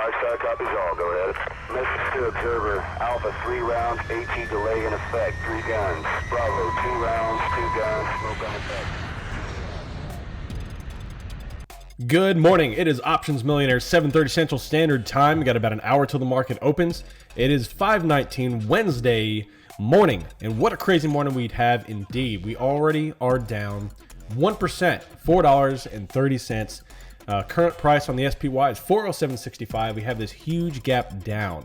Star copies all. Go ahead. Message to observer. Alpha 3 rounds. AT delay in effect. 3 guns. Bravo 2 rounds. 2 guns. Smoke on effect. Good morning. It is Options Millionaire, 7:30 Central Standard Time. We got about an hour till the market opens. It is 5:19 Wednesday morning, and what a crazy morning we'd have indeed. We already are down 1%, $4.30. Current price on the SPY is 407.65. We have this huge gap down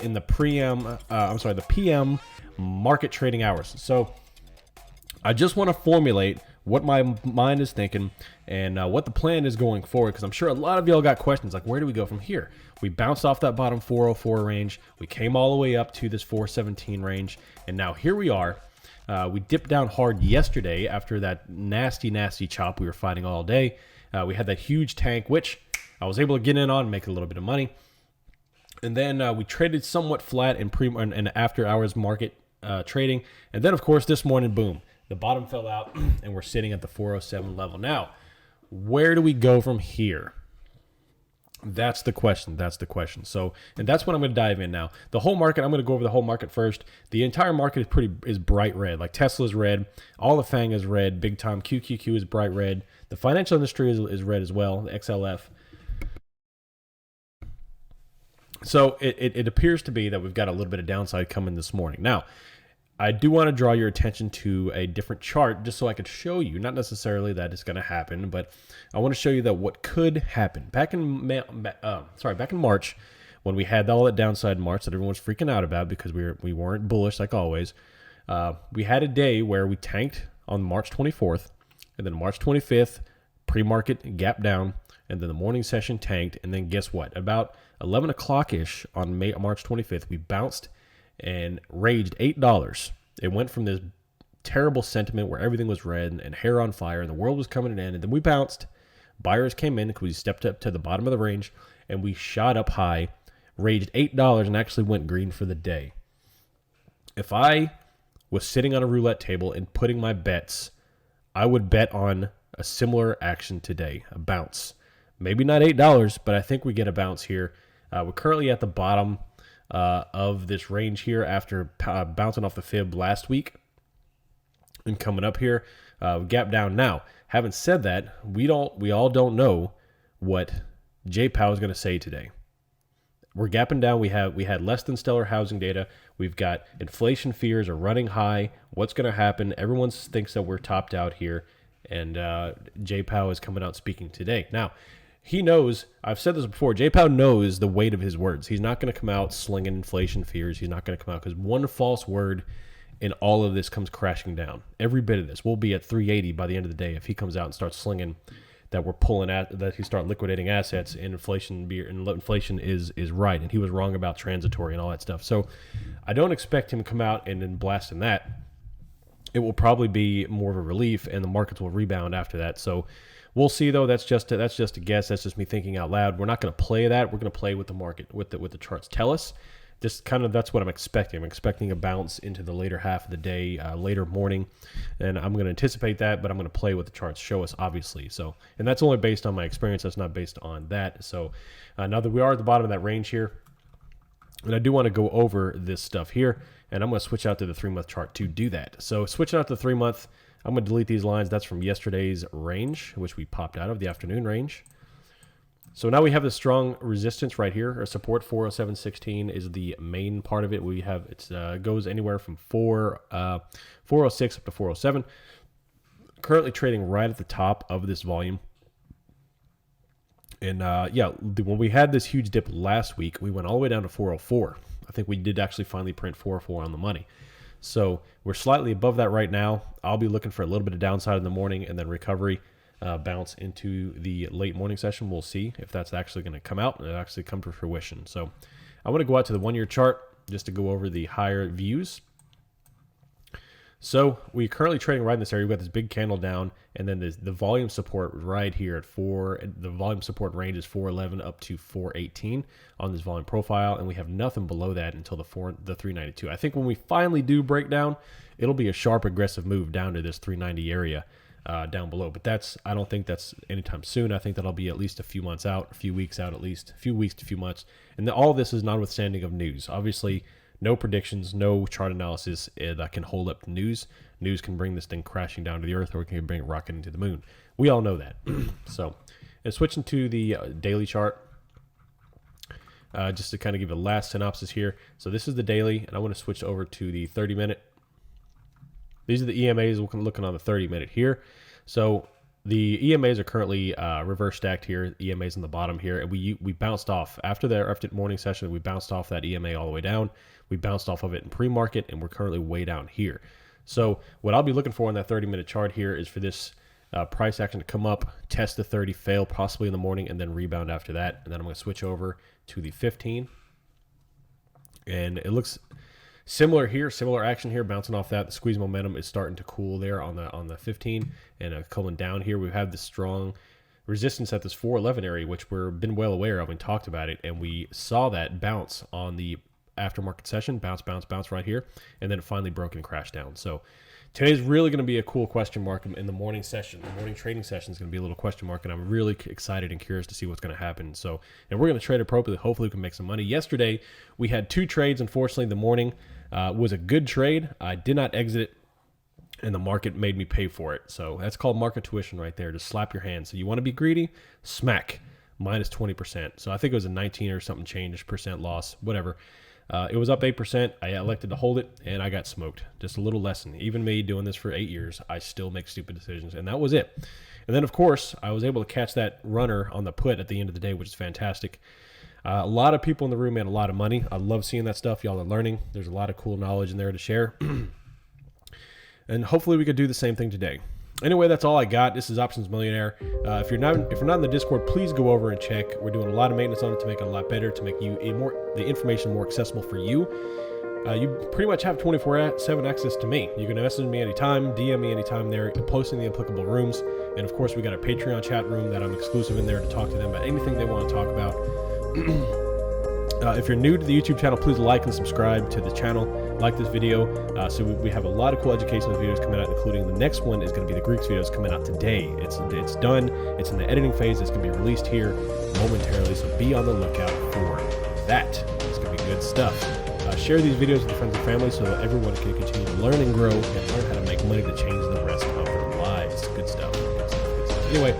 in the the PM market trading hours. So I just want to formulate what my mind is thinking and what the plan is going forward, because I'm sure a lot of y'all got questions like, where do we go from here? We bounced off that bottom 404 range. We came all the way up to this 417 range, and now here we are. We dipped down hard yesterday after that nasty chop we were fighting all day. We had that huge tank, which I was able to get in on and make a little bit of money. And then we traded somewhat flat in after hours market trading. And then, of course, this morning, boom, the bottom fell out and we're sitting at the 407 level. Now, where do we go from here? That's the question. So, and that's what I'm going to dive in now. The whole market, I'm going to go over the whole market first. The entire market is bright red. Like Tesla's red, all the FANG is red, big time. QQQ is bright red. The financial industry is red as well, the XLF. So it appears to be that we've got a little bit of downside coming this morning. Now, I do want to draw your attention to a different chart just so I could show you, not necessarily that it's going to happen, but I want to show you that what could happen. Back in March, when we had all that downside in March that everyone was freaking out about because we weren't bullish like always, we had a day where we tanked on March 24th, and then March 25th, pre-market gap down, and then the morning session tanked, and then guess what? About 11 o'clock-ish on March 25th, we bounced and raged $8. It went from this terrible sentiment where everything was red and hair on fire and the world was coming to an end, and then we bounced. Buyers came in because we stepped up to the bottom of the range and we shot up high, raged $8, and actually went green for the day. If I was sitting on a roulette table and putting my bets, I would bet on a similar action today, a bounce. Maybe not $8, but I think we get a bounce here. We're currently at the bottom of this range here after bouncing off the fib last week and coming up here. Gap down now. Having said that, we all don't know what Jay Powell is going to say today. We're gapping down. We had less than stellar housing data. We've got inflation fears are running high. What's going to happen? Everyone thinks that we're topped out here, and Jay Powell is coming out speaking today. Now, he knows, I've said this before, Jay Powell knows the weight of his words. He's not going to come out slinging inflation fears. He's not going to come out because one false word in all of this comes crashing down. Every bit of this. We'll be at 380 by the end of the day if he comes out and starts slinging that we're pulling at, that he start liquidating assets and inflation is right. And he was wrong about transitory and all that stuff. So I don't expect him to come out and then blasting that. It will probably be more of a relief and the markets will rebound after that. So we'll see, though. That's just a guess. That's just me thinking out loud. We're not going to play that. We're going to play with the market, with the charts tell us. Just kind of that's what I'm expecting. I'm expecting a bounce into the later half of the day, later morning, and I'm going to anticipate that. But I'm going to play what the charts show us, obviously. So, and that's only based on my experience. That's not based on that. So now that we are at the bottom of that range here, and I do want to go over this stuff here, and I'm going to switch out to the 3-month chart to do that. So switching out to the 3-month. I'm going to delete these lines. That's from yesterday's range, which we popped out of, the afternoon range. So now we have the strong resistance right here, or support 407.16 is the main part of it. We have it goes anywhere from 406 up to 407. Currently trading right at the top of this volume. And when we had this huge dip last week, we went all the way down to 404. I think we did actually finally print 404 on the money. So we're slightly above that right now. I'll be looking for a little bit of downside in the morning and then recovery, bounce into the late morning session. We'll see if that's actually going to come out and it actually come to fruition. So I want to go out to the 1-year chart just to go over the higher views. So we're currently trading right in this area. We've got this big candle down, and then the volume support right here at 4. The volume support range is 411 up to 418 on this volume profile, and we have nothing below that until the 392. I think when we finally do break down, it'll be a sharp, aggressive move down to this 390 area. down below. But I don't think that's anytime soon. I think that'll be at least a few months out, a few weeks out at least, a few weeks to a few months. And all this is notwithstanding of news. Obviously, no predictions, no chart analysis that can hold up the news. News can bring this thing crashing down to the earth, or it can bring it rocketing to the moon. We all know that. So, and switching to the daily chart, just to kind of give a last synopsis here. So this is the daily, and I want to switch over to the 30-minute. These are the EMAs. We're looking on the 30-minute here. So the EMAs are currently reverse stacked here. EMAs on the bottom here, and we bounced off after the morning session. We bounced off that EMA all the way down. We bounced off of it in pre-market, and we're currently way down here. So what I'll be looking for on that 30-minute chart here is for this price action to come up, test the 30, fail possibly in the morning, and then rebound after that. And then I'm going to switch over to the 15, and it looks similar here, similar action here, bouncing off that. The squeeze momentum is starting to cool there on the 15, and coming down here. We have this strong resistance at this 411 area, which we've been well aware of and talked about it, and we saw that bounce on the aftermarket session, bounce right here, and then it finally broke and crashed down. So today's really going to be a cool question mark in the morning session. The morning trading session is going to be a little question mark, and I'm really excited and curious to see what's going to happen. So, and we're going to trade appropriately. Hopefully we can make some money. Yesterday, we had 2 trades. Unfortunately, the morning was a good trade. I did not exit it, and the market made me pay for it. So that's called market tuition right there. Just slap your hand. So you want to be greedy? Smack. Minus 20%. So I think it was a 19 or something change percent loss, whatever. It was up 8%. I elected to hold it, and I got smoked. Just a little lesson. Even me doing this for 8 years, I still make stupid decisions, and that was it. And then, of course, I was able to catch that runner on the put at the end of the day, which is fantastic. A lot of people in the room made a lot of money. I love seeing that stuff. Y'all are learning. There's a lot of cool knowledge in there to share. And hopefully we could do the same thing today. Anyway, that's all I got. This is Options Millionaire. If you're not in the Discord, please go over and check. We're doing a lot of maintenance on it to make it a lot better, to make the information more accessible for you. You pretty much have 24/7 access to me. You can message me anytime, DM me anytime there, post in the applicable rooms. And of course, we got a Patreon chat room that I'm exclusive in there to talk to them about anything they want to talk about. If you're new to the YouTube channel, please like and subscribe to the channel. Like this video. So we have a lot of cool educational videos coming out, including the next one is going to be the Greeks videos coming out today. It's done. It's in the editing phase. It's going to be released here momentarily. So be on the lookout for that. It's going to be good stuff. Share these videos with your friends and family so that everyone can continue to learn and grow and learn how to make money to change the rest of their lives. Good stuff. Good stuff. Good stuff. Anyway,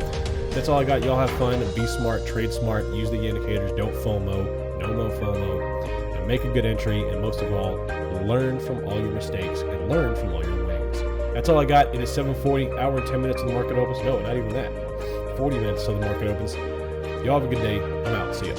that's all I got. Y'all have fun. Be smart. Trade smart. Use the indicators. Don't FOMO. No more FOMO. And make a good entry. And most of all, learn from all your mistakes and learn from all your wins. That's all I got. It is 7:40, hour and 10 minutes till the market opens. No, not even that. 40 minutes till the market opens. Y'all have a good day. I'm out. See ya.